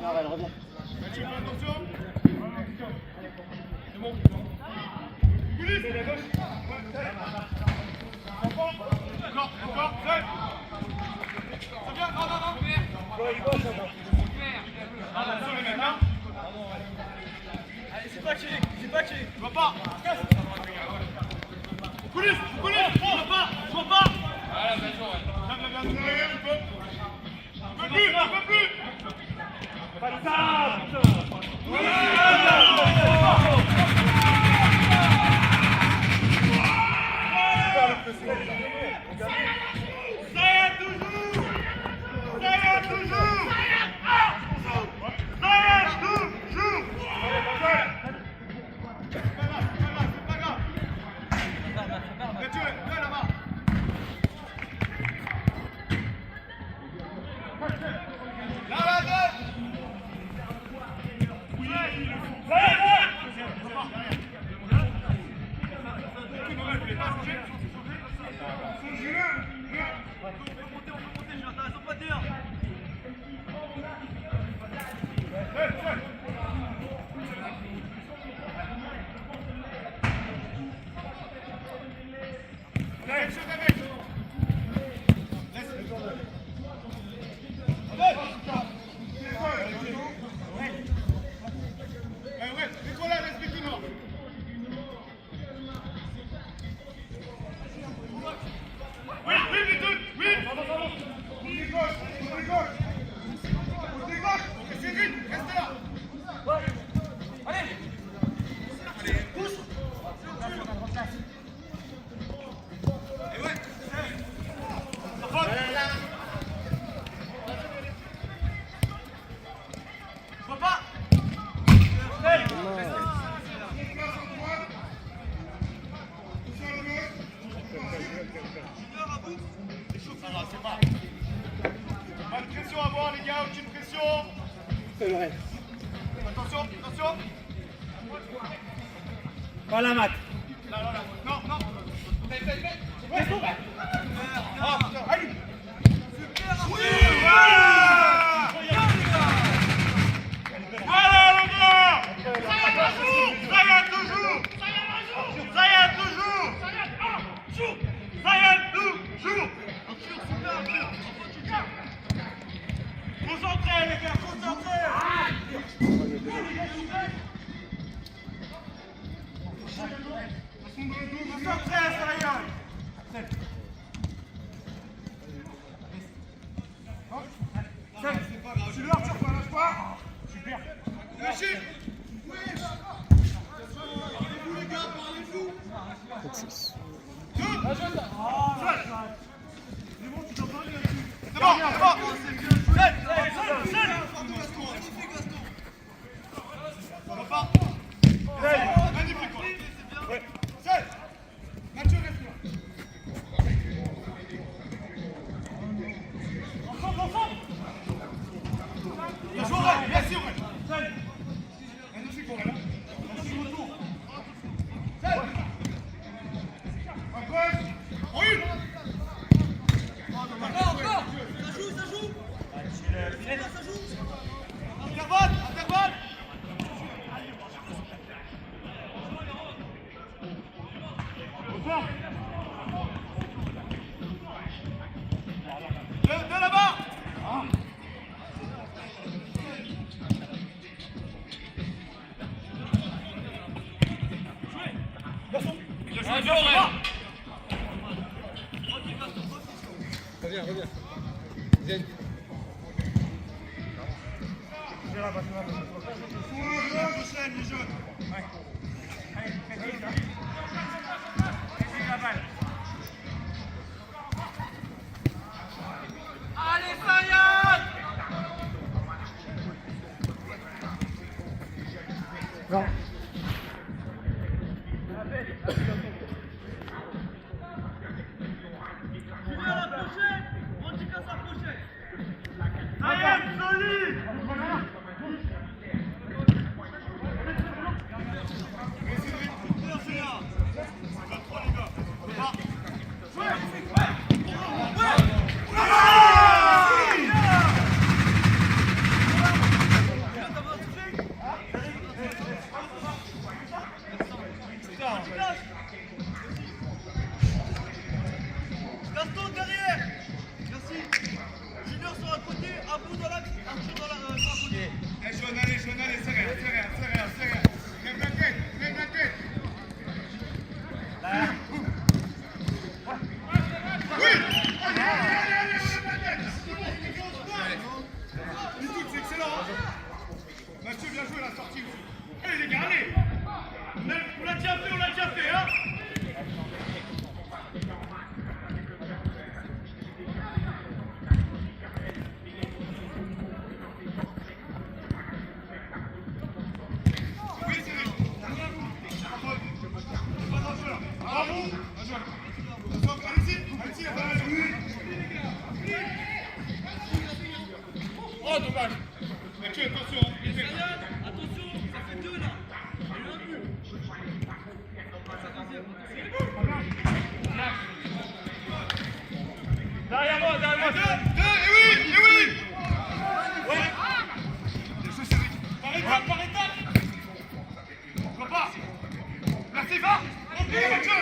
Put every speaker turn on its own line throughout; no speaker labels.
reviens.
Attention. C'est bon. Police, c'est la gauche. Encore, seul. Ça vient, non. Sur les mêmes, hein. Allez, c'est pas qui. Je vois pas. Police, je vois pas. Voilà, bien sûr, ouais. Viens, tu peux plus. Pas de pression à voir les gars, aucune pression.
C'est vrai.
Attention.
Pas la mat.
Non. Allez. Voilà les gars. Ça y est toujours. Concentrez les gars, concentrez. Concentrez, ça y est. C'est pas grave. Tu leur tires pas, lâche pas. Super. Lâchez. Parlez-vous les gars, parlez-vous. C'est bon, tu t'en parles là-dessus. C'est bon. Seul. On va pas. Magnifique. Ouais. Seul. Mathieu, reste là. Ensemble. Bien joué, bien sûr. Seul. Magnifique, on va là. Attention au retour. Seul. Encore. En une. Encore. Ça joue. Ça joue. Intervalle. De là-bas.
Reviens. Zen.
Les jeunes. Allez, la balle. Allez, Sayad.
Non.
Sayad, solide. la sortie aussi. Allez les gars, allez. On l'a déjà fait, hein. Oui, c'est vrai. Bravo. Allez-y, oh, dommage. Mathieu, attention.
Attention, ça fait 2 là. Il y a eu un but.
Derrière moi. Deux, et oui. Ouais. Par étape. Je vois pas. Merci, va. Ok, Mathieu.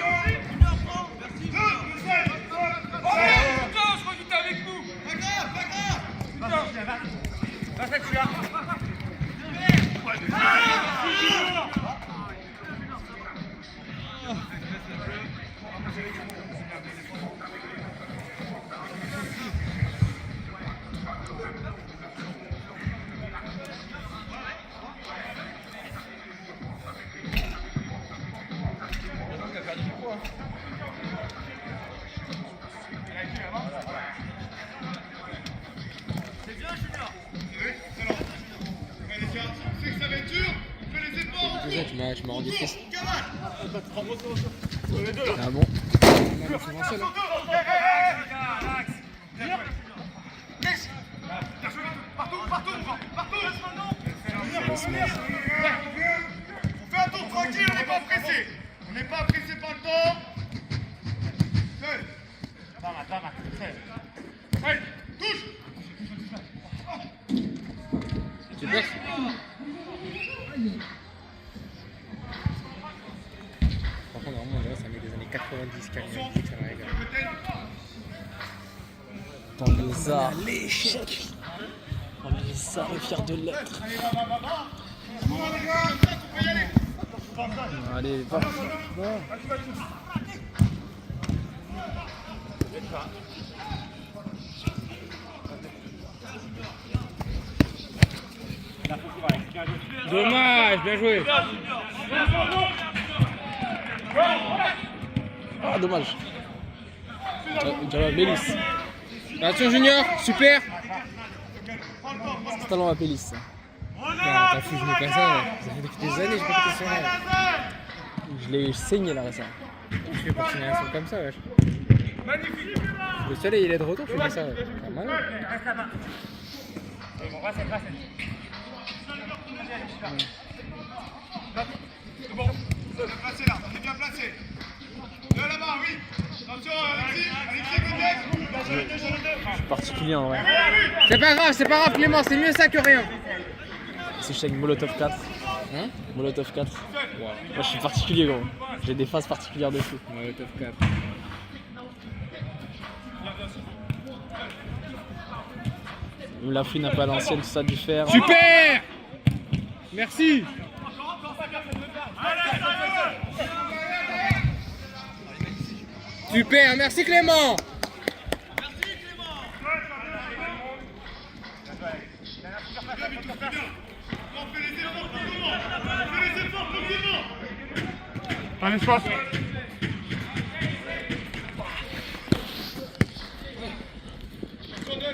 Merci.
Deux, je sais.
Putain, je crois qu'il était avec nous.
Pas grave.
Va, celui-là.
C'est bien, Junior.
Allez, tiens, c'est que ça va être dur. Fais les efforts.
Déjà, tu m'as rendu triste.
Cavale.
Ah bon? Non, souvent seul. Hein.
Partout.
Doucement.
On fait un tour tranquille, on n'est pas pressé. On n'est pas pressé par le temps. Seul. Allez, touche.
Tu passes? Par contre, normalement, là, ça met des années 90, 40, ça va régler.
Dans les arts, l'échec. Dans les arts, le fier de l'être. Allez, va.
Dommage, bien joué.
Ah, dommage. J'avais Mélis.
Attention Junior, super.
C'est talent à Mélis.
T'as fou, je mets pas ça. Ça fait depuis des années, j'ai pas fait ça.
Je l'ai saigné là récemment.
Je fais continuer un truc comme ça, wesh. Le soleil il est de retour, je fais ça. Ouais. Pas mal.
Reste là-bas. Va, c'est.
C'est bon. Placé là, on est bien placé. De là-bas, oui. Attention, Alexis, Godec.
Particulier en vrai.
C'est pas grave Clément, c'est mieux ça que rien.
C'est chez Molotov 4.
Hein?
Molotov 4. Moi je suis particulier gros. J'ai des phases particulières de fou.
Ouais, top 4.
Même la fouine un peu à l'ancienne, tout ça du fer.
Super. Merci. Super, merci Clément.
Un espace.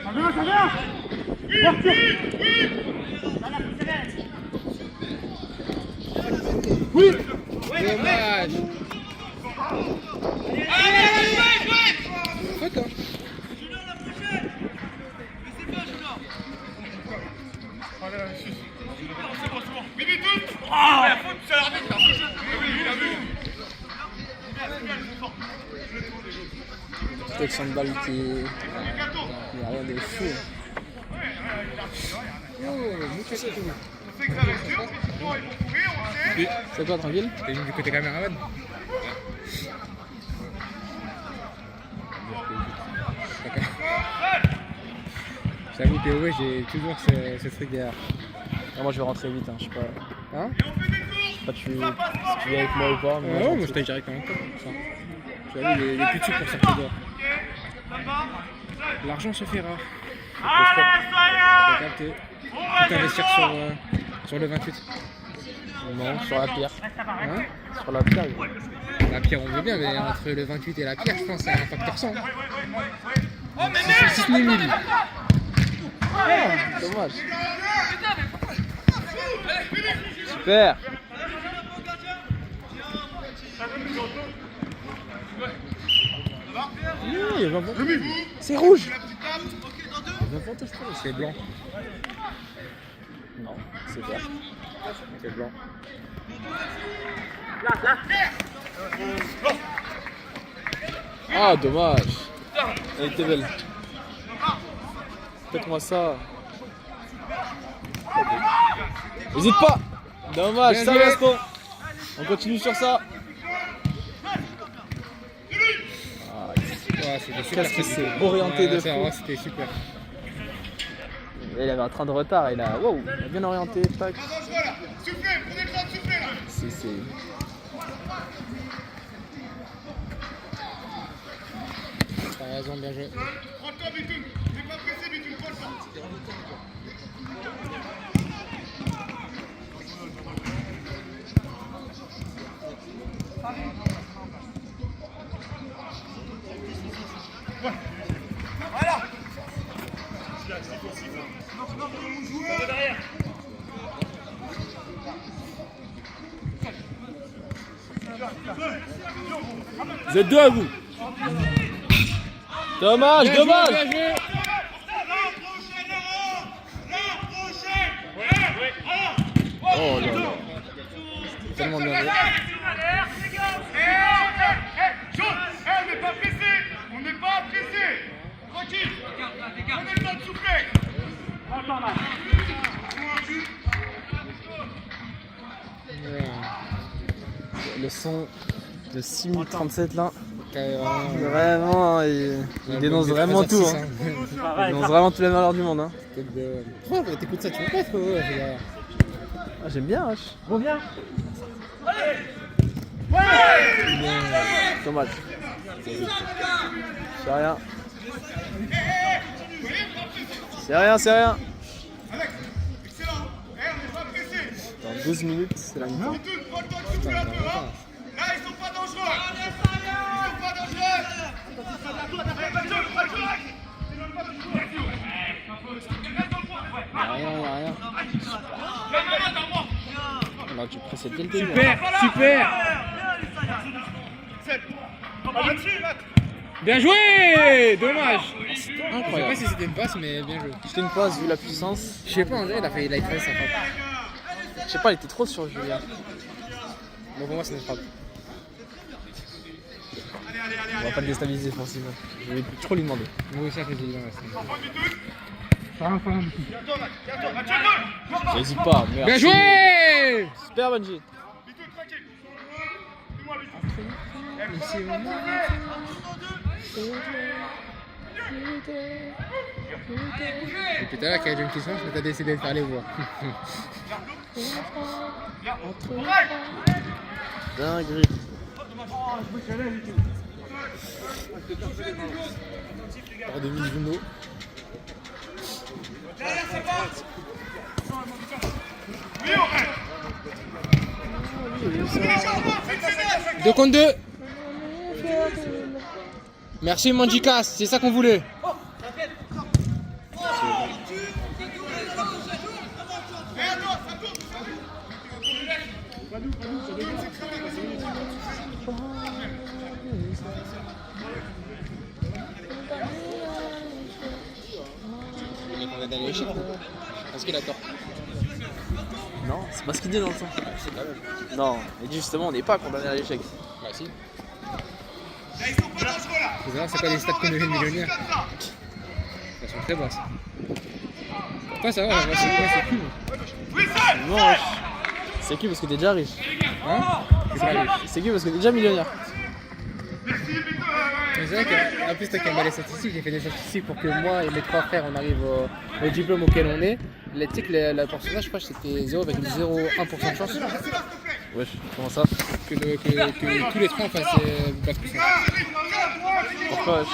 Ça vient. Oui.
Dommage. Faute, hein.
Junior, la prochaine. Mais c'est bien, Junior.
C'est bon. Mimi tout. Ah, la faute, c'est l'arbitre. Oui, il a vu.
Petite action de balle qui. Il n'y a rien de fou.
Oh, mucho c'est tout.
On sait que ça va être dur, mais sinon ils vont courir, on sait.
C'est quoi, tranquille?
T'es venu du côté caméraman? J'avoue Théo, ouais, j'ai toujours ce truc derrière.
Ah, moi je vais rentrer vite, hein. Je sais pas.
Hein?
Et on fait des courses.
Je sais pas si tu viens avec moi ou pas. Mais
Oh, moi je t'aille direct en même temps. Ça. Tu vois, les plus de sous pour sortir dehors. L'argent se fait rare.
Allez, ça y est.
T'as capté. Tout investir Sur le 28.
Non, sur la pierre.
Hein?
Sur la pierre.
La pierre, on veut bien, mais entre le 28 et la pierre, je pense que c'est un facteur 100.
Oh, mais
Si ce n'est 1000.
Ah, dommage. Super. Il y a 20 points. C'est rouge.
Les enfants, je crois, c'est blanc.
Non, c'est vert.
C'est blanc.
Ah, dommage. Elle était belle. Faites-moi ça. N'hésite pas. Dommage,
Bien
ça
joué.
reste. On continue sur ça.
Ouais, c'était super.
Qu'est-ce que c'est orienté de
ça,
fou.
ouais, c'était super.
Il avait un train de retard. Il a, wow, il a bien orienté. Tac.
Pas dangereux là. Soufflez, prenez le temps de souffler là.
C'est.
T'as raison, bien joué.
Prends le temps, Bitoun. T'es pas pressé, Bitoun, prends le temps.
Vous êtes deux à vous. Dommage,
Bien
dommage.
joué, bien joué.
Oh là là.
Tellement bien joué.
Jaune, on n'est pas pressé. On n'est pas pressé. Tranquille. Prenez le temps de souffler.
Le son de 6037 là.
Vraiment,
Vraiment, il dénonce vraiment tout. Hein. Il dénonce vraiment tous les malheurs du monde. Hein.
Pourquoi t'écoutes ça, tu veux pas trop?
Ah, j'aime bien, wesh.
Bon, viens.
Dommage. C'est rien. C'est rien, c'est rien.
Alex, excellent. On n'est pas pressé.
Dans 12 minutes, c'est la mi-temps.
Bitoun, prends le temps de souffler un peu. Hein. Là, ils sont pas dangereux. Ils sont pas dangereux.
Y'a rien. Là, tu presses dès le début.
Super, super. Bien joué. Dommage. Je sais pas
Incroyable.
si c'était une passe, mais bien joué.
C'était une passe vu la puissance.
Je sais pas, en vrai, il a failli light sa frappe.
Je sais pas, il était trop sur Julien.
Bon, pour moi, c'est une frappe.
On va pas le déstabiliser offensivement. Je vais trop lui demander.
Moi aussi, après, j'ai dit,
N'hésite pas, merci.
bien joué.
Super Benji.
Bitoun, tranquille. Dis-moi, Bitoun.
Depuis tout à l'heure, quand il y a une question, je m'étais décidé de faire les voix.
Dinguerie. Par de Mizuno.
Oui, on reste.
2 contre 2. Merci Manjikas, c'est ça qu'on voulait. Mais qu'on est dans l'échec. Est-ce qu'il a tort?
Non, c'est pas ce qu'il dit dans le sens. Non, il dit justement on n'est pas condamné à l'échec.
Bah si.
Là, ils sont pas dangereux là.
Faut savoir c'est quoi les stats qu'on devient millionnaire. Elles sont très basses. Pourquoi ça va, c'est cool.
Oui, c'est.
Non, wesh. C'est qui parce que t'es déjà riche.
Hein?
C'est qui parce que t'es déjà millionnaire.
Merci, Bitoun.
Mais c'est vrai qu'en plus, toi qui aimes bien les statistiques, j'ai fait des statistiques pour que moi et mes 3 frères on arrive au diplôme auquel on est. Tu sais que le pourcentage, je crois que c'était 0,01% de chance.
Wesh, comment ça?
Que tous les trois en fassent bac plus 5.
Pourquoi wesh?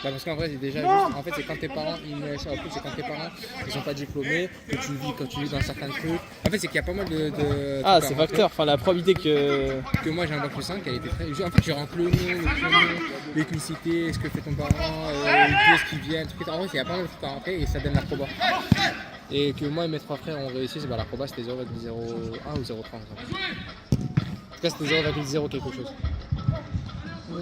Bah parce qu'en vrai c'est déjà juste, en fait c'est quand tes parents c'est quand tes parents ils sont pas diplômés, que quand tu vis dans certains trucs. En fait c'est qu'il y a pas mal de
Ah,
trucs
c'est
à
facteur, enfin la probabilité que...
que moi j'ai un bac plus 5, elle était très. En fait je rentre le nom, le prénom, l'ethnicité, ce que fait ton parent, d'où est-ce qu'ils viennent, etc. En fait il y a pas mal de trucs à rentrer et ça donne la proba. Et que moi et mes trois frères ont réussi, c'est bah la proba c'était 0,01 ou 0,3. En tout cas c'était 0,0 quelque chose.
Oh,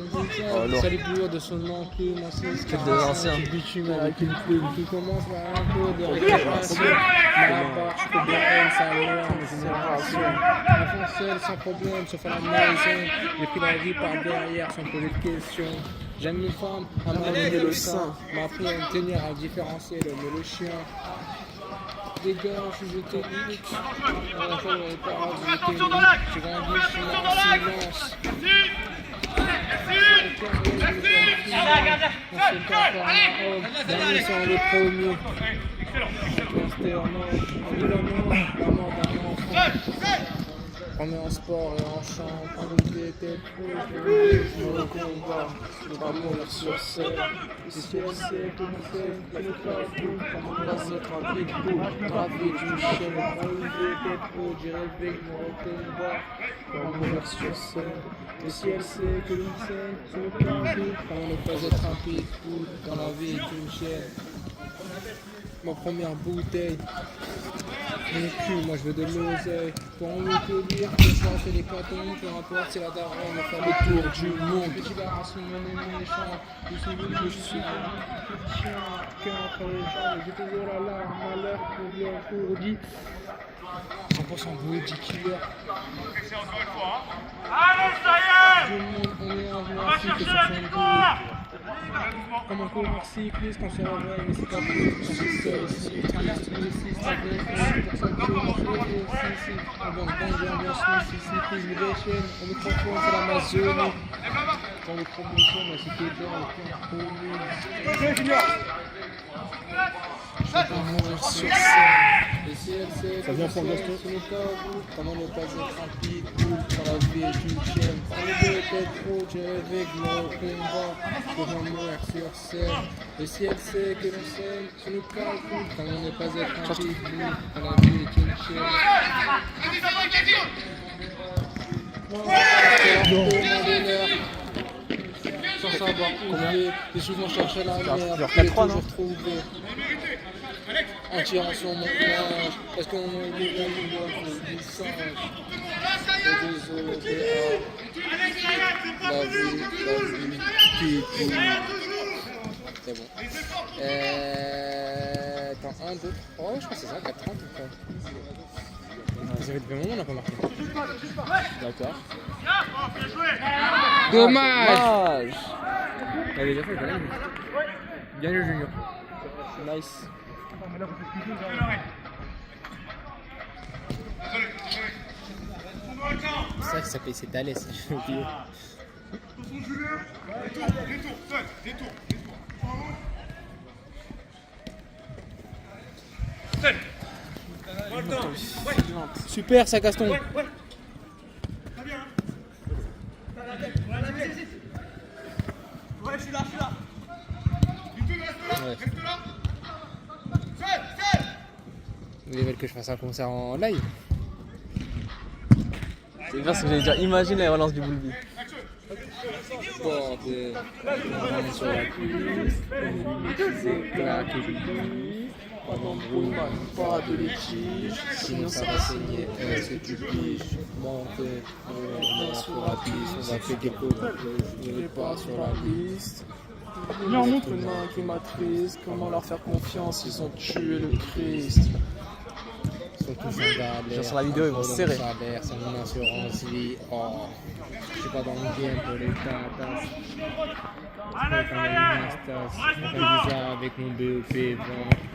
lourd.
Salut plus haut de son nom, plume,
Quel de l'ancien.
bitume avec une plume qui commence par un peu de récupération. La marche, que bien elle, sa norme, génération. Enfant seul, sans problème, sauf à la maison. J'ai pris la vie par derrière sans poser de questions. J'aime une femme, à m'amener le sein. M'a appris à me tenir, à différencier l'homme et le chien. Des gars, je suis technique.
Attention dans l'axe.
J'ai grandi, je suis en silence. Dernier sont les premiers. On est en sport et en chant, quand vous étiez le combat, le pas mourir sur scène. Si c'est tout c'est le parcours, comme on passe notre rapide pour trafic d'une chaîne. Quand vous étiez pro, j'ai rêvé que mon combat, comme mourir sur scène. Le ciel sait que l'on sait, c'est le parcours, comme ne pas être un pitbull, dans la vie est une chaîne. Ma première bouteille. Mon cul, moi je veux de l'oseille. Pour en te dire que je c'est les cantons, peu importe, c'est la daronne, on fait le tour du monde. Petit garçon, mon méchant, je suis venu, je suis chien, cœur entre les jambes, j'ai toujours la larme, malheur pour bien encourdi. 100% body killer.
Allez, ça y est.
Tout le monde, on est en voie, c'est que sur son dos. Comme un coureur cycliste, quand on se réveille, mais c'est pas plus. Quand c'est seul, ici, triste, ça vient, personne qui ici. On va vendre l'ambiance, ici, prise de déchaîne. On me confond, c'est l'Amazonie. Quand le promotion, mais c'était bien, on est connu. Je vais mourir sur scène. Et si elle sait, ça vient pour Gaston. Comment ne pas être rapide, quand la vie est une chaîne. Quand le deux était trop, j'ai rêvé que mon combat. Je vais mourir sur scène. Et si elle sait que l'on s'aime, tu nous calcules. Comment ne pas être rapide, quand la vie est une chaîne. Sans savoir combien, j'ai souvent cherché la merde, j'ai toujours trouvé. En tirant sur mon coin, parce qu'on est des du sang. Désolé, la vie, qui c'est bon. Attends, 1, 2, 3, je crois que c'est ça, 4, 30 ou quoi. Ça fait depuis un moment, on n'a pas marqué. D'accord. Dommage. Elle a déjà fait, quand même. Bien le junior.
Nice.
C'est vrai que ça peut s'étaler, ça, j'ai oublié. Super ça, Gaston.
Ouais, je suis là.
Vous veulent que je fasse un concert en live?
C'est bien ce que j'allais dire, imagine la relance du Boulby.
Bordel, on est sur la piste, c'est claqué du lit, on embrouille pas de litige, sinon ça va saigner, est-ce que tu piges? Monter, on est sur la piste, on va faire quelque chose, je n'irai pas sur la liste.
Il en montre une main qui m'attriste, comment leur faire confiance, ils ont tué le Christ.
Ils sont tous en galère,
sur la vidéo, ils vont se serrer.
Salaire, c'est mon assurance vie, oh, je suis pas dans le game pour les tatas.
Allez, ça y est.
Bizarre avec mon BEP,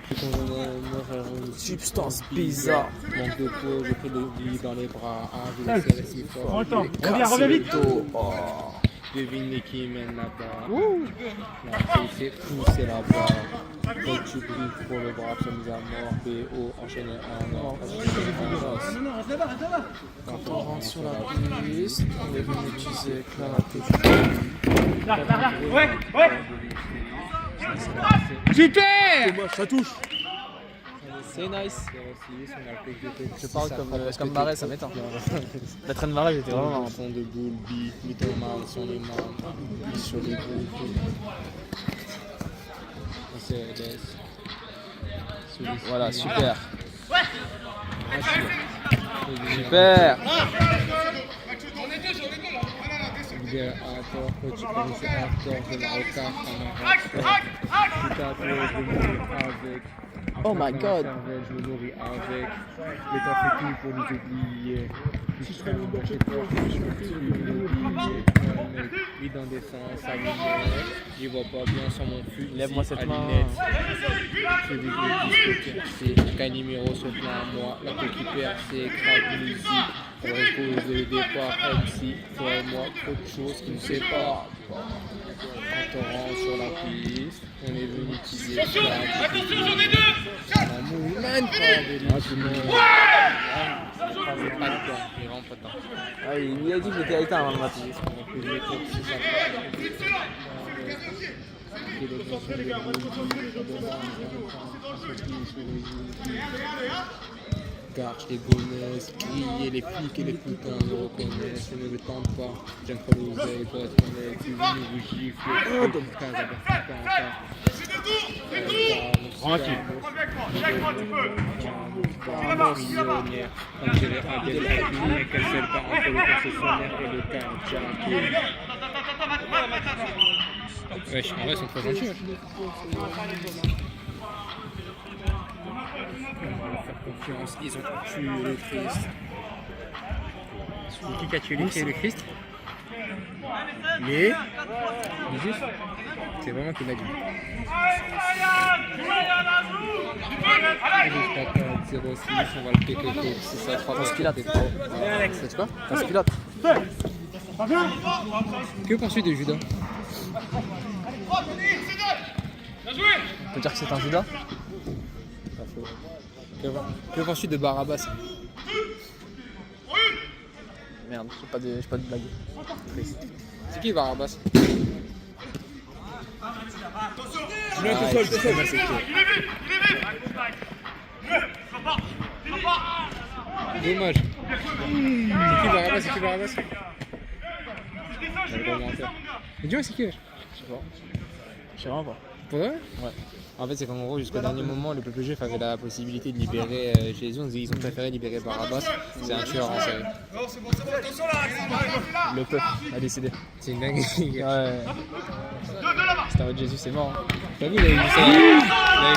je suis content de faire une
Substance bizarre.
manque de peau, j'ai pris le lit dans les bras, je vais serrer si fort.
Reviens vite.
Devine qui mène là-bas. La fille s'est poussée là-bas. Quand tu brilles pour le bras, tu as mis à mort. BO enchaîné en or. Quand on rentre sur la piste, on est venu utiliser éclater.
Là, ouais, ouais.
Super! Ça touche! C'est nice.
Je parle comme Marais, ça m'éteint. La traîne Marais, j'étais vraiment.
Fond de boule, beat, Mitterman sur les mains, sur les boules.
Voilà, super. Super. Oh my god.
Je me nourris avec. L'État fait tout pour nous oublier. Je serai mon bâche et toi, je suis immobilier. Vide en défense, aligné. J'y vois pas bien sans mon fusil.
Lève-moi cette main.
Je vis le disque percé. Calimero saute là à moi. La peau qui percée, craque musique. On repose le départ MC. Toi et moi, trop de choses qui nous séparent. Quand on rentre sur la piste, on est venu utiliser.
Attention, j'en ai deux.
Un mouvement tout le monde. Pas de temps, il rentre pas de temps.
Ah, il a dit que j'étais éteint avant le match.
Garche les gomesses, crier les flics et les putains me reconnaissent, je ne le tente pas, j'aime pas l'oseille pour être honnête, tu veux nous gifler, comme 15 à 50
Tranquille. Check-moi, tu peux.
millionnaire, comme j'ai les Adèle qu'elle fait pas entre le concessionnaire et le cardiaque. Wesh, en vrai, ils sont trop gentils. Faire confiance, ils ont tué le Christ. Celui qui a tué le Christ, mais Jésus, c'est vraiment qui l'a dit. 06, on va le péter, c'est ça, 3
pilote. C'est quoi? Passe pilote.
Que penses-tu de Judas?
On peut dire que c'est un Judas?
Pas faux. Que penses-tu de Barabbas?
Merde, j'ai pas de blague.
C'est qui Barabbas? Dommage. C'est qui Barabbas? Mais dis-moi c'est qui?
Je sais vraiment pas.
Pour vrai?
Ouais.
En fait, c'est qu'en gros, jusqu'au dernier moment, le peuple juif avait la possibilité de libérer Jésus. Ils ont préféré libérer Barabbas. C'est un tueur en série.
Le peuple a décidé.
C'est une dinguerie.
Ouais. C'était en mode Jésus, c'est mort. Hein.
T'as vu, il avait vu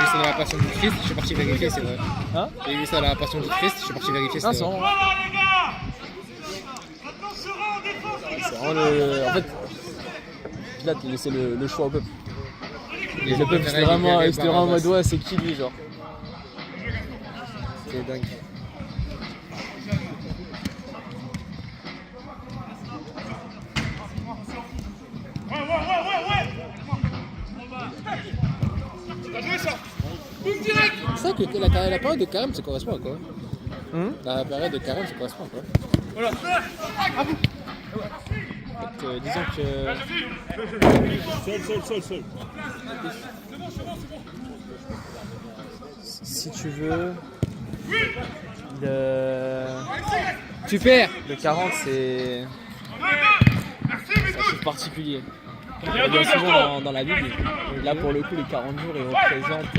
ça dans la passion du Christ. Je suis parti vérifier, c'est vrai.
Hein?
Il avait vu ça dans la passion du Christ. Je suis parti vérifier,
Non,
c'est
c'est
vrai.
vraiment. C'est vraiment le. En fait, Pilate, il laissait le choix au peuple. Et le peuple, c'était vraiment en mode ouais, c'est qui lui, genre.
C'est dingue. C'est vrai que la période de carême, ça correspond à quoi? La période de carême, ça correspond à quoi?
Voilà.
En fait, disons que.
Seul.
Si tu veux.
Super!
Le 40, c'est. C'est un chiffre particulier. On bien souvent dans la Bible. Et là, pour le coup, les 40 jours, ils représentent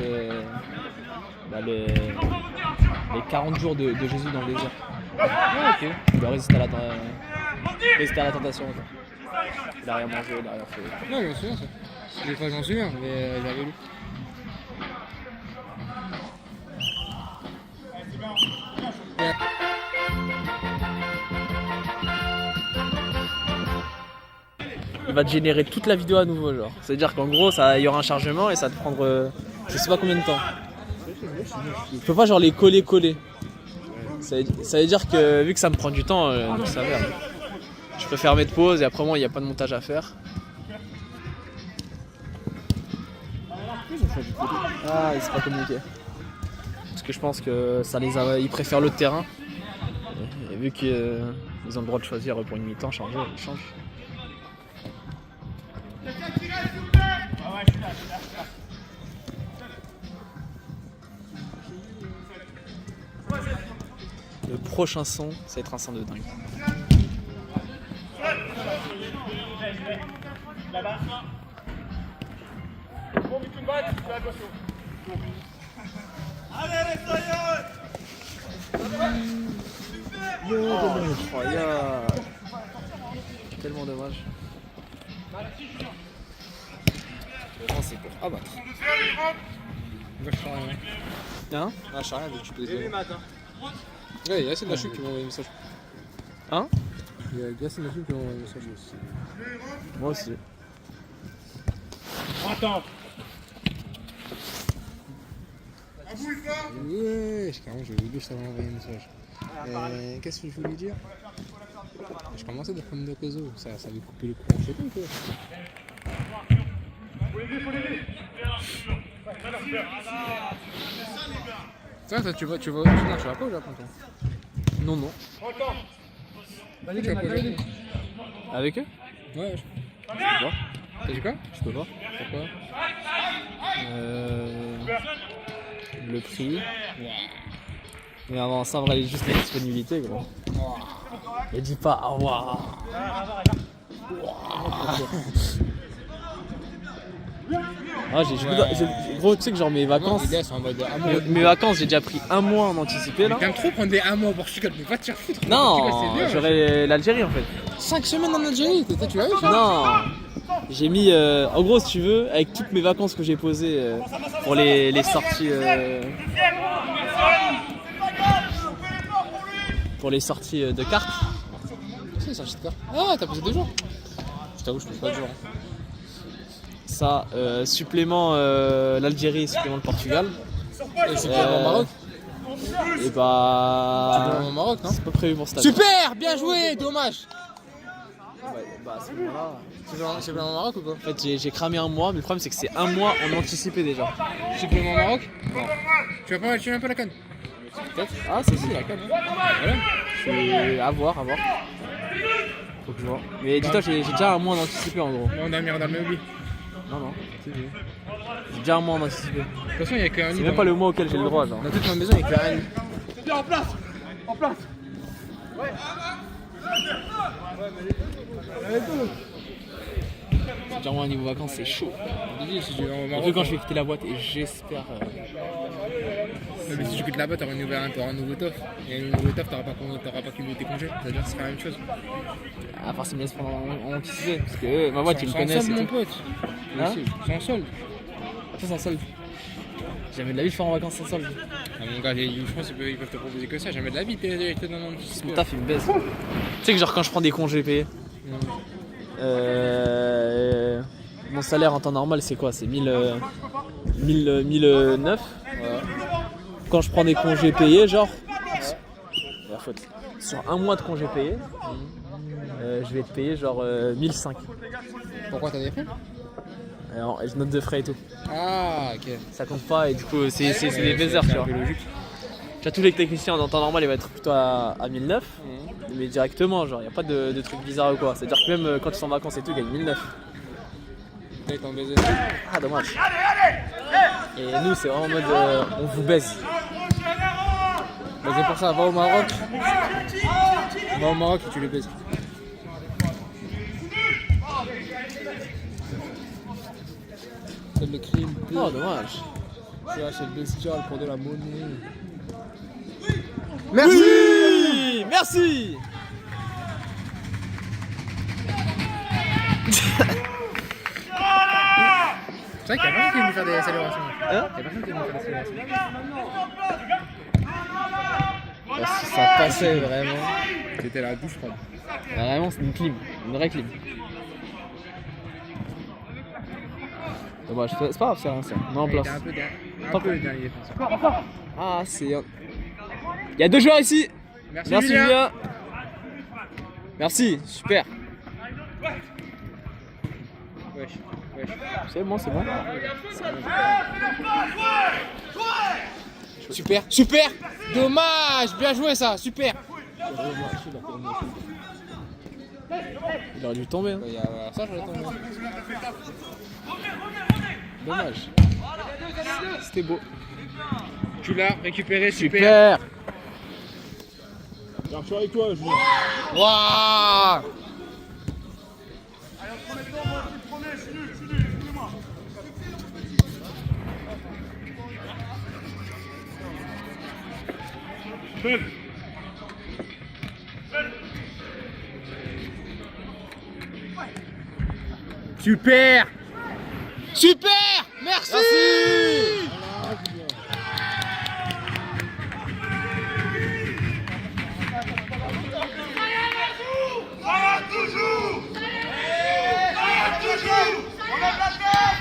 les 40 jours de Jésus dans le désert. Ok. Il a résisté à la tentation. Quoi. Il a rien mangé, il a rien fait.
Non, je m'en souviens ça. Des fois, j'en souviens, mais j'avais lu.
Il va te générer toute la vidéo à nouveau, genre. C'est-à-dire qu'en gros, il y aura un chargement et ça va te prendre je sais pas combien de temps. Je peux pas genre les coller. Ça veut dire que vu que ça me prend du temps, ça merde. Je préfère mettre pause et après moi il n'y a pas de montage à faire. Ah, ils sont pas communiqué. Parce que je pense que ils préfèrent l'autre terrain. Et vu qu'ils ont le droit de choisir pour une mi-temps, changer, ils changent.
Quelqu'un qui reste, s'il vous plaît.
Ah ouais, je suis là.
Le prochain son, ça va être un son de dingue.
Là-bas. Bon, but tout bas, fais attention.
Allez, les soyeux.
Incroyable. Tellement dommage. Non, c'est pour abattre.
Moi, je sais rien.
Hein?
Ah, je sais rien, tu peux
J'ai vu
les
matin.
Ouais, il y a Yacine Lachou qui m'a envoyé un message.
Hein?
Il y a Yacine Lachou qui m'a envoyé un message aussi.
Moi aussi.
Attends.
À vous, il faut.
Ouais, carrément, j'ai oublié que je t'avais envoyé un message. Qu'est-ce que je voulais dire? Je commençais de prendre de réseau, ça avait coupé le courant, je sais pas quoi. Ça, tu vas pas au Japon, toi?
Non, non.
Vas-y, tu vas pas au Japon?
Avec eux?
Ouais,
Je peux pas.
t'as dit quoi?
Je peux pas.
Pourquoi?
Le prix. Mais avant ça, vrai, juste la disponibilité, gros. Et dis pas, ah, waouh. Ah, gros, tu sais que genre mes vacances,
Les gars sont en mode amour.
mes vacances, j'ai déjà pris un mois en anticipé là.
T'aimes trop prendre des 1 mois au Portugal, mais va te faire foutre. Portugal, c'est
Non,
bien,
j'aurais l'Algérie en fait.
5 semaines en Algérie, tu l'as vu?
Non, j'ai mis, en gros, si tu veux, avec toutes mes vacances que j'ai posées pour les sorties, pour les sorties de cartes.
C'est ça, j'espère. Ah, t'as posé 2 jours? Je t'avoue, je pose pas de jours.
Ça, supplément l'Algérie, supplément le Portugal.
Et c'est pas au Maroc?
Et bah,
Au Maroc, non?
c'est pas prévu pour cette année.
Super! Bien joué! Dommage!
Ouais, bah, à ce moment-là,
C'est bien au Maroc ou quoi?
en fait, j'ai cramé un mois, mais le problème c'est que c'est un mois en anticipé déjà.
Tu peux au Maroc? Non. Tu viens un peu la canne?
Peut-être. Ah, c'est si, la canne.
Voilà.
C'est à voir, à voir. Faut que je vois. Mais dis-toi, j'ai déjà un mois d'anticipé en gros.
On a mis dans le oubli.
Non, non, c'est vrai. J'ai déjà un mois d'anticipé.
De toute façon, il y a qu'un lit.
C'est même pas le mois auquel j'ai le droit, genre.
Dans toute ma maison, il y a qu'un lit.
Viens en place. En place.
C'est déjà moi niveau vacances, c'est chaud.
Je te dis, si tu vas au
Surtout
Maroc,
quand je vais quitter la boîte et j'espère.
mais si tu quittes là-bas, t'auras un nouveau taf. Et un nouveau taf, t'auras pas cumulé tes congés. C'est-à-dire que ce sera la même chose.
À part si me laisse prendre en anticipé. Parce que ma boîte, ils me
Sans
connaissent.
solde,
Et
mon
tout.
pote.
Hein?
Sans solde.
Après, sans solde. Jamais de la vie de faire en vacances sans solde.
Ah, mon gars, je pense qu'ils peuvent te proposer que ça. Jamais de la vie, t'es dans un
Mon taf, il me baisse. Tu sais que genre quand je prends des congés payés, mon salaire en temps normal, c'est quoi? C'est 1009. Voilà. Quand je prends des congés payés, genre, la faute. Sur un mois de congés payés, je vais être payé genre 1005.
Pourquoi t'as des frais?
Alors, je note de frais et tout.
Ah, ok.
Ça compte pas et du coup, c'est des baisers, tu vois.
logique.
Tu vois, tous les techniciens en temps normal, ils vont être plutôt à 1009. Mais directement, genre, y a pas de trucs bizarres ou quoi. C'est-à-dire que même quand ils sont en vacances et tout, ils gagnent 1009.
Là, ils t'ont baisé.
Ah, dommage. Et nous, c'est vraiment en mode on vous baise.
Bah, c'est pour ça, va au Maroc. Va au Maroc et tu les baises. C'est le crime.
Oh, dommage.
Tu achètes bestial pour de la monnaie.
Merci. Merci.
C'est vrai qu'il y a personne qui est venu faire des célébrations.
Hein?
Il y a personne qui est venu faire des célébrations.
Si ça passait vraiment.
C'était la douche froide.
Vraiment, c'est une clim. Une vraie clim. Dommage. C'est pas grave, c'est rien, ça. Non, en
Il
place.
était un peu dernier.
Tant
Un peu
pis.
dernier défenseur.
Ah, c'est. Il y a 2 joueurs ici. Merci Julien. Merci, super.
Wesh, wesh.
C'est bon, c'est bon.
Super, super. Dommage, bien joué ça, super.
Il aurait dû tomber. Hein.
Il y a ça, j'aurais tombé.
Dommage. C'était beau.
Tu l'as récupéré, super.
Super.
Je suis avec toi, Julien.
Waouh. Super. Super. Merci.
Toujours. On a de la tête.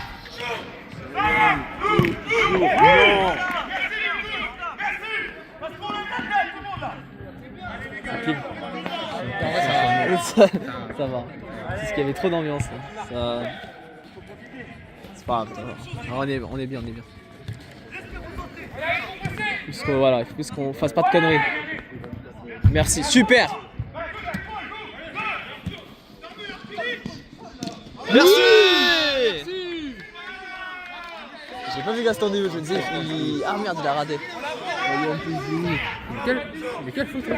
Merci. Parce qu'on a de la tête, tout le monde là.
Tranquille. Ça va. C'est ce qu'il y avait trop d'ambiance. Là. Ça... C'est pas grave. Ça va. Non, on est bien. Voilà, il faut juste qu'on fasse pas de conneries. Merci. Super. Merci. J'ai pas vu Gaston Déo, je me disais, ah merde, il a raté.
Mais quelle faute là.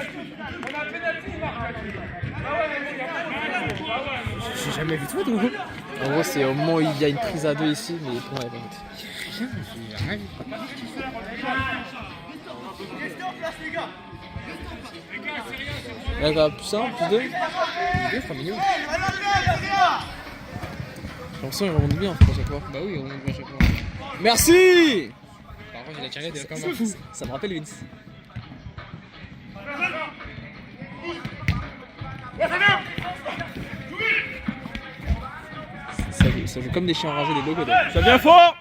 J'ai jamais vu de faute gros.
En gros, c'est au moment où il y a une prise à 2 ici, mais pour moi, il n'y a pas de
J'ai rien vu.
Là, plus 1, plus 2.
Je crois minimum.
J'ai l'impression qu'il remonte bien à chaque fois.
Bah oui, on va à chaque fois.
Merci.
Par contre, il a tiré comme un fou.
Ça me rappelle Vince. Ça joue comme des chiens enragés, des logos.
Ça vient fort.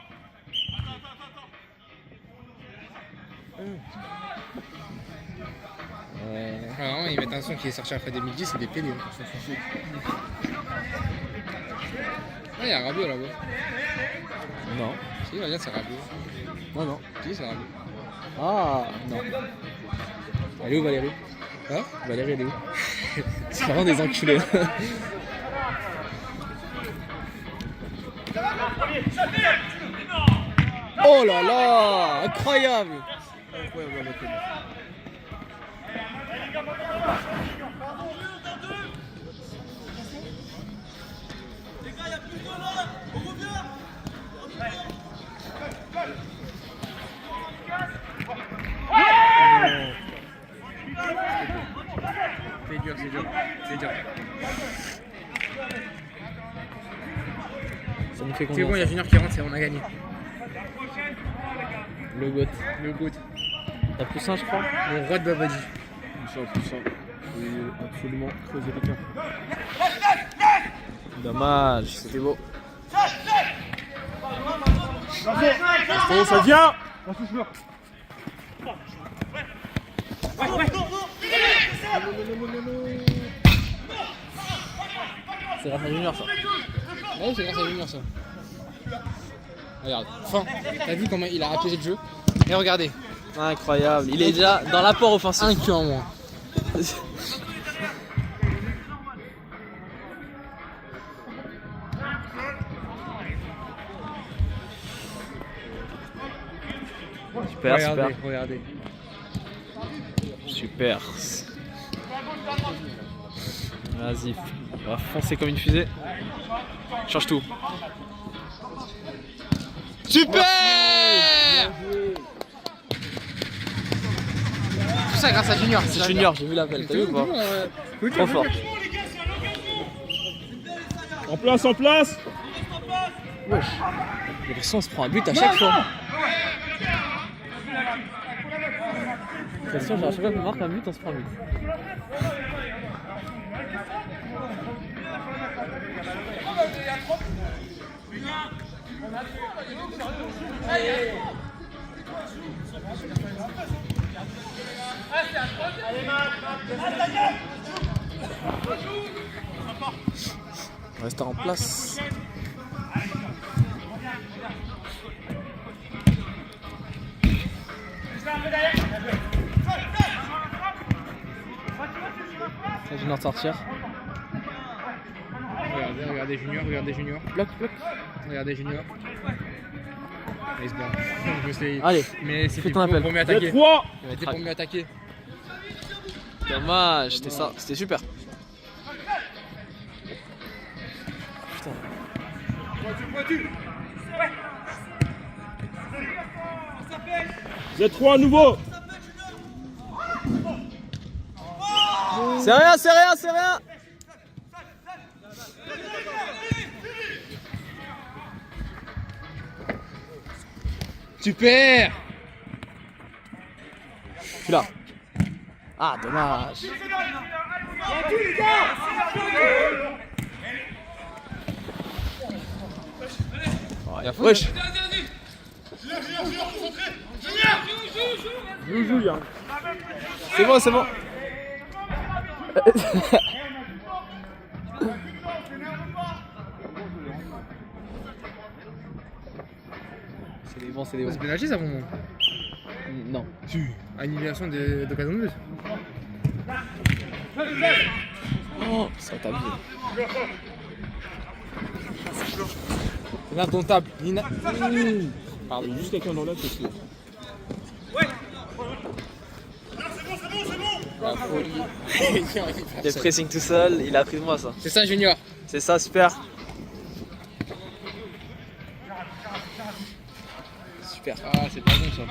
Vraiment, ils mettent un son qui est sorti après 2010, c'est des PD. Ah, il y a Rabiot là-bas.
Non.
Si, regarde, c'est Rabiot.
Non.
Si, c'est Rabiot.
Ah, non. Elle est où Valérie?
Hein?
Valérie, elle est où? C'est vraiment des enculés. Oh là là, incroyable.
Les gars, il y a plus de là. On revient.
C'est dur.
Ça nous fait
C'est
combien?
bon, il y a
Ça
Junior qui rentre, on a gagné.
Le GOAT.
Le GOAT.
T'as plus 1, je crois.
Le roi de Babadi.
Plus ça. Absolument très efficace.
Dommage, c'était beau.
Oh, ça vient.
C'est grâce à Junior ça.
Ouais, c'est grâce à Junior ça. Regarde, fin. T'as vu comment il a apaisé le jeu? Et regardez,
Incroyable, il est déjà dans l'apport offensif.
un cul en moins.
Super.
Regardez.
Super. Vas-y, on va foncer comme une fusée. Change tout.
Super! Tout ça grâce à Junior.
C'est Junior, j'ai vu l'appel, t'as vu ou pas? Trop fort.
En place.
Wesh. Mais le son, on se prend un but à chaque fois. De toute façon, à chaque fois qu'on marque un but, on se prend un but. On reste en place. Ça Junior de sortir.
Regardez Junior, regardez Junior.
Bloc.
Regardez Junior. Allez, c'est bon. Je sais.
Allez,
Mais c'était
fais ton appel.
pour mieux
Il y a
attaquer.
3.
Il était pour mieux attaquer.
Dommage, c'était ça, c'était super. Putain.
Z3 à nouveau.
C'est rien, c'est rien, c'est rien.
Super.
Je suis là. Ah, dommage. Wesh.
Joue, Yann.
C'est bon, c'est bon. C'est des bons, c'est des bons.
C'est pénalty ça pour moi.
Non.
Annulation d'occasion de but.
Oh, ça t'a bien.
Indomptable.
Pardon, juste quelqu'un dans l'aide parce que.
La folie.
Il est pressing tout seul, il a appris de moi ça.
C'est ça Junior.
C'est ça, super. Super.
Ah c'est pas bon ça.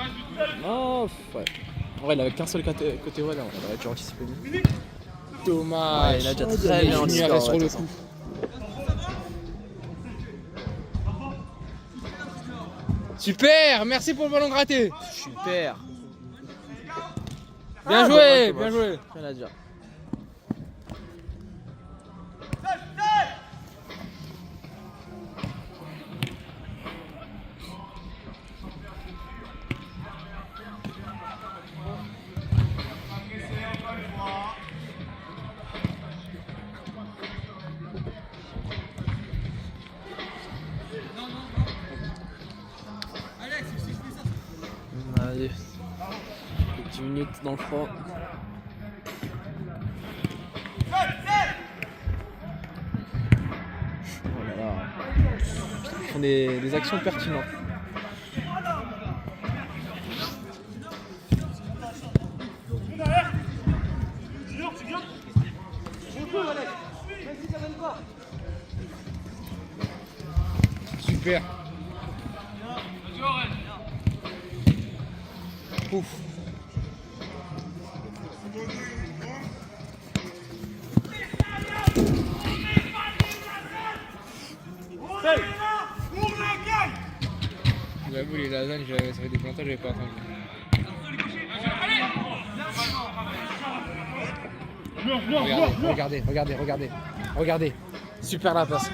Non, ouais. En vrai, il avait qu'un seul côté ouais, là, on aurait dû anticiper mieux.
Dommage.
Ouais, il a déjà très bien anticipé.
Junior est sur
ouais,
le
de toute
coup. Super, merci pour le ballon gratté.
façon. Super.
Bien
Ah,
joué,
dommage,
bien joué.
Rien à dire. Allez. 10 minutes dans le froid. Oh là là. Ils font des actions pertinentes.
Super. Ouf. J'avoue les lasagnes, ça fait des plantages, j'avais pas attendu. Regardez. Super la passe.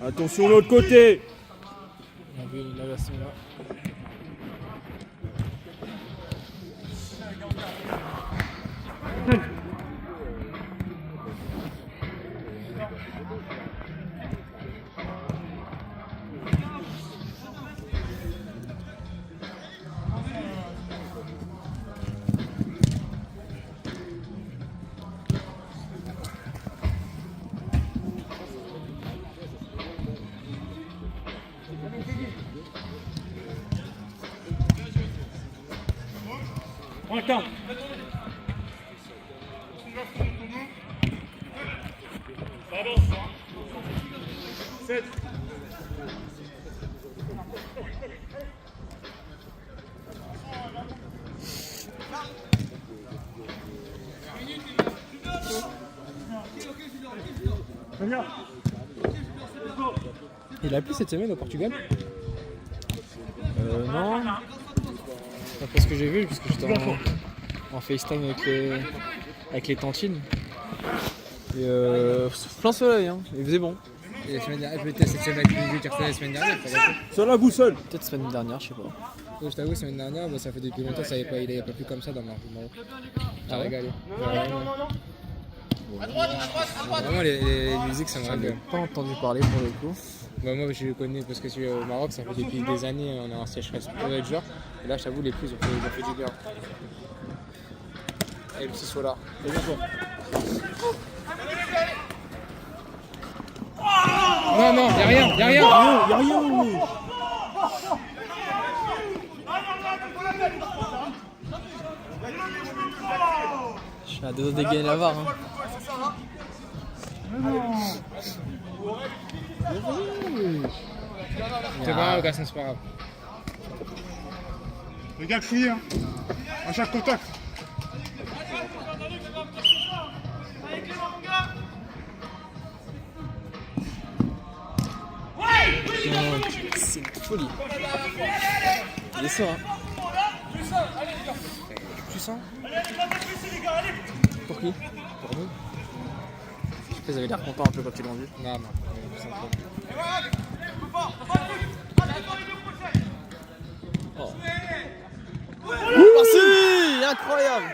Attention, l'autre côté.
On a vu la version là. Il a plu cette semaine au Portugal?
Non.
D'après ce que j'ai vu, puisque j'étais en...
en FaceTime avec les tantines. Et plein soleil, hein. Il faisait bon.
Et la semaine dernière, peut-être cette semaine avec les vidéos qui refait la semaine dernière.
Sur la boussole.
Peut-être semaine dernière, je sais pas.
Je t'avoue, la semaine dernière, bah, ça fait depuis longtemps, il n'avait pas plu comme ça dans le Maroc. J'ai
ouais
régalé. Vraiment, les musiques, ça me
J'en ai
régale.
pas entendu parler pour le coup.
Bah, moi, je le connais parce que je suis au Maroc, ça fait depuis des années, on est en sécheresse de genre. Et là, je t'avoue, les pluies, ils ont fait du bien. Et le petit solar. Non, non, y'a rien.
Y'a rien, oui.
Je suis à deux autres de gagner la VAR. Hein.
C'est pas grave, garçon, c'est pas grave.
Les gars, criez, hein. À chaque contact.
C'est une folie. Il est sort. Hein.
Puissant.
Pour qui? Pour nous. Je sais pas, ils avaient l'air contents un peu quand ils l'ont vu.
Non, non. Puissant.
Oh. Merci! Incroyable!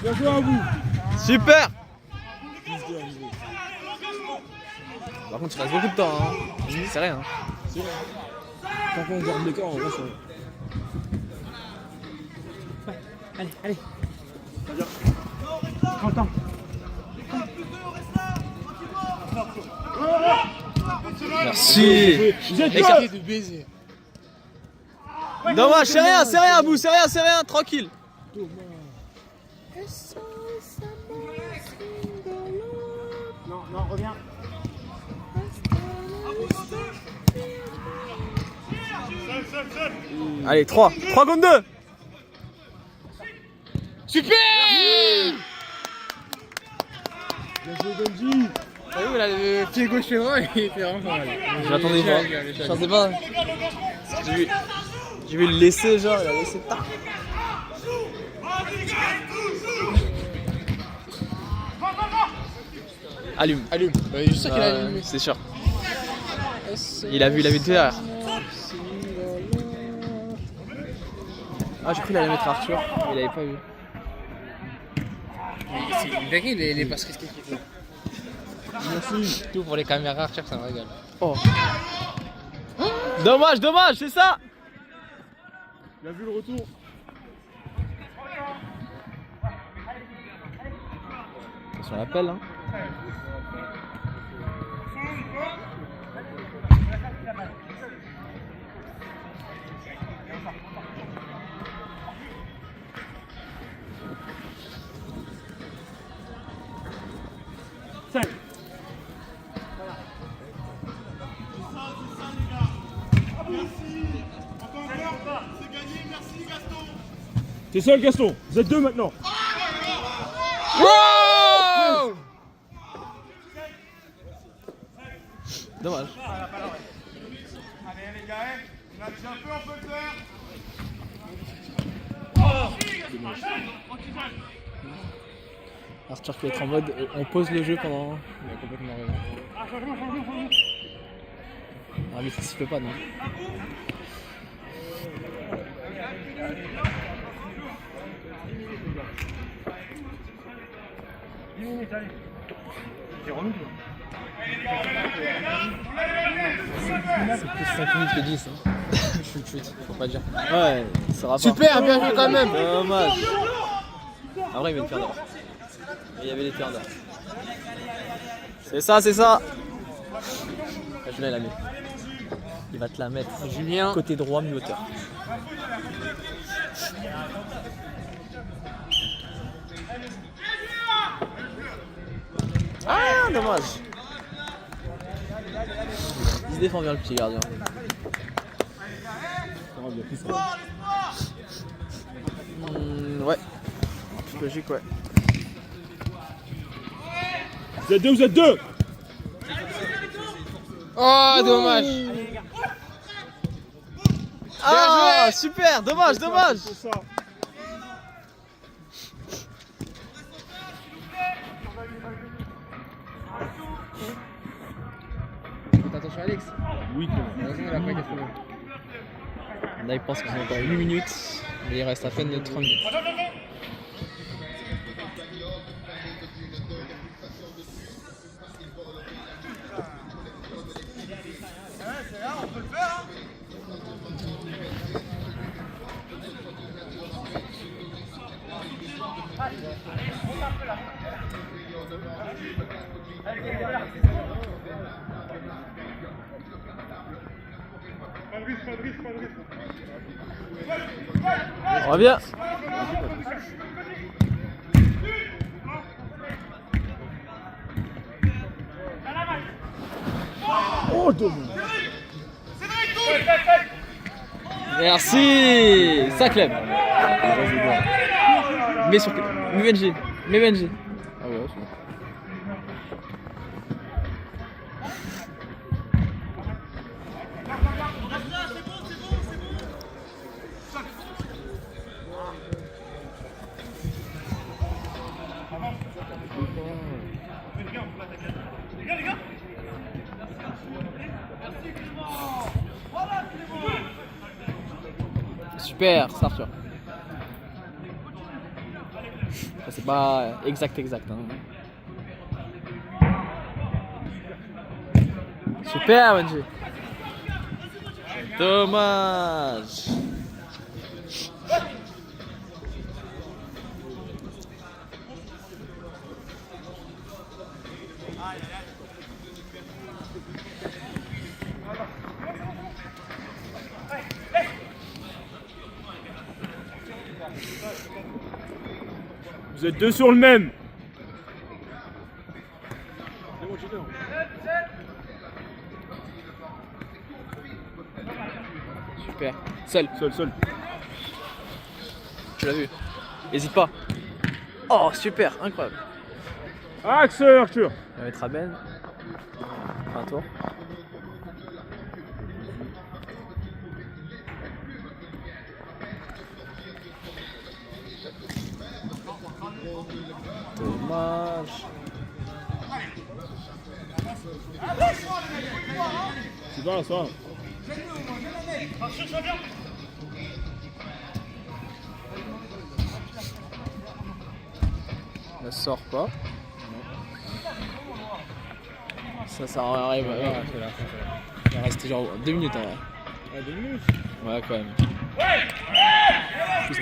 Bien joué à vous.
Super! Par contre, il reste beaucoup de temps. Hein. C'est rien.
Quand on garde l'écart, on va sur.
Allez. Merci!
Vous êtes
Écarté
deux.
De baiser.
Dommage, c'est rien, Abou, c'est rien, tranquille.
Non, reviens.
Allez, 3 contre 2.
Super!
Bien joué, Benji.
T'as vu, là, le pied gauche chez moi, il était vraiment pas mal.
J'attendais pas. Je pensais pas. J'ai vu le laisser, genre, il a laissé tac. Allume.
Allume. Je suis sûr qu'il a allumé.
C'est sûr. Il a vu tout derrière. Ah, j'ai cru qu'il allait mettre Arthur, il avait pas vu.
C'est les passes risquées qu'il fait.
Merci.
Tout pour les caméras, Arthur, ça me régale.
Oh. Dommage, c'est ça.
Il a vu le retour.
Attention à l'appel, hein.
T'es seul, Gaston. Vous êtes deux maintenant.
Wow!
Dommage.
Allez, les gars, on a déjà un peu, on peut le faire.
Arthur qui va être en mode on pose le jeu pendant.
Il a complètement raison.
Ah mais ça se fait pas non. C'est plus 5 minutes que 10 hein.
Chut, faut pas dire.
Ouais, ça sera pas.
Super, bien joué quand même.
Dommage. En vrai il va une faire d'or. Il y avait les terres d'or. C'est ça. Là, Julien il la met. Il va te la mettre.
Julien.
Côté droit, mi-hauteur. Ah, dommage. Il se défend bien le petit gardien. Ouais. C'est logique, ouais.
Vous êtes deux.
Oh, dommage.
Ah, super, dommage.
C'est ça.
Alex.
Oui,
Heureusement, il a pas été trouvé.
Là, il pense qu'ils ont encore 8 minutes, mais il reste à peine 30 minutes.
C'est là, on peut le faire. Hein. Pas de risque, pas de risque, pas de risque.
On revient.
Oh, dommage.
Merci. Ça Clem. Mets sur mets Benji. Mets Benji. Ah ouais, c'est bon. Super, ça Arthur. Enfin, c'est pas exact. Hein. Super Benji. Dommage.
Vous êtes deux sur le même.
Super. Seul.
Seul.
Tu l'as vu. Hésite pas. Oh super, incroyable.
Axe, Arthur.
On va mettre à Ben. Un tour. Dommage.
Tu vas, ça.
Ne sort pas. Ça arrive. Ouais. Il reste genre 2 minutes en vrai.
Ah, 2 minutes.
Ouais quand même. Juste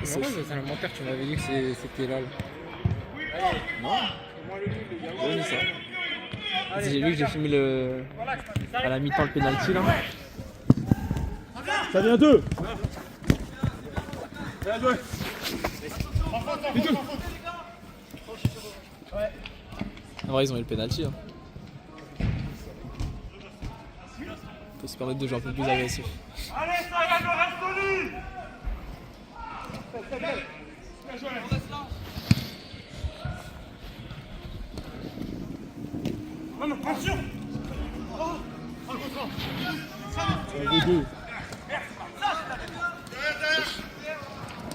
C'est un monteur, tu m'avais dit que c'était LOL.
Oui, ça. J'ai vu que j'ai filmé à la mi-temps le penalty là.
Ça vient 2. Bien joué.
En vrai ils ont eu le penalty. Hein. On peut se permettre de jouer un peu plus agressif.
Allez, ça y est, le reste solide. Non, attention.
Les deux.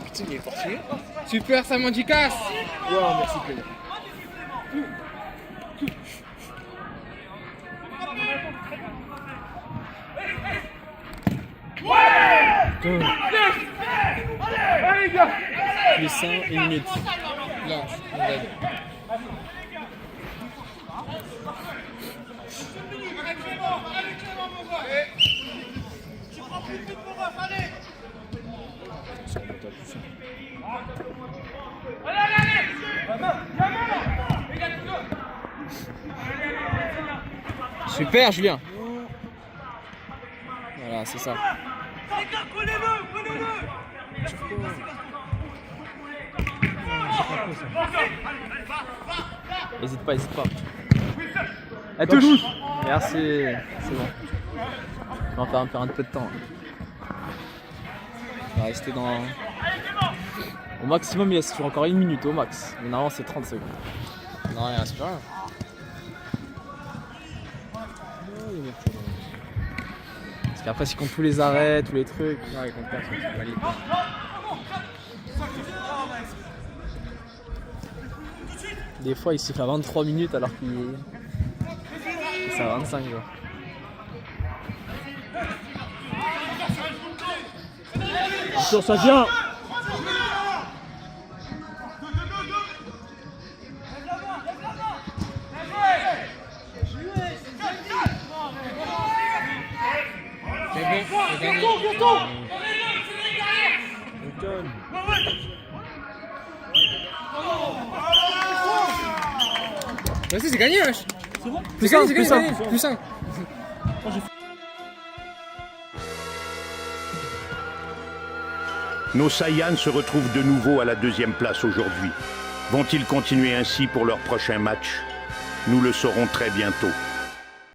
Putain, il est portugais. Super, Samandicas.
Wow, merci Clément.
Allez, gars.
Plus 1 minute.
Là, on va aller.
Super Julien. Voilà, c'est ça.
Les gars, prenez-le, prenez-le.
Hésite pas. Elle touche. Merci. C'est bon. On va faire un peu de temps. On va rester dans... Au maximum, il reste encore 1 minute au max. Mais normalement, c'est 30 secondes.
Non, il reste pas.
Parce qu'après, s'ils comptent tous les arrêts, tous les trucs...
Non, il compte pas, c'est valide.
Tout de suite.
Des fois, il siffle à 23 minutes alors qu'il c'est à 25. Genre.
Attention, ça vient.
Vas-y, c'est gagné, wesh.
C'est bon.
Plus un, plus un.
Plus un.
Nos Saiyans se retrouvent de nouveau à la 2e place aujourd'hui. Vont-ils continuer ainsi pour leur prochain match? Nous le saurons très bientôt.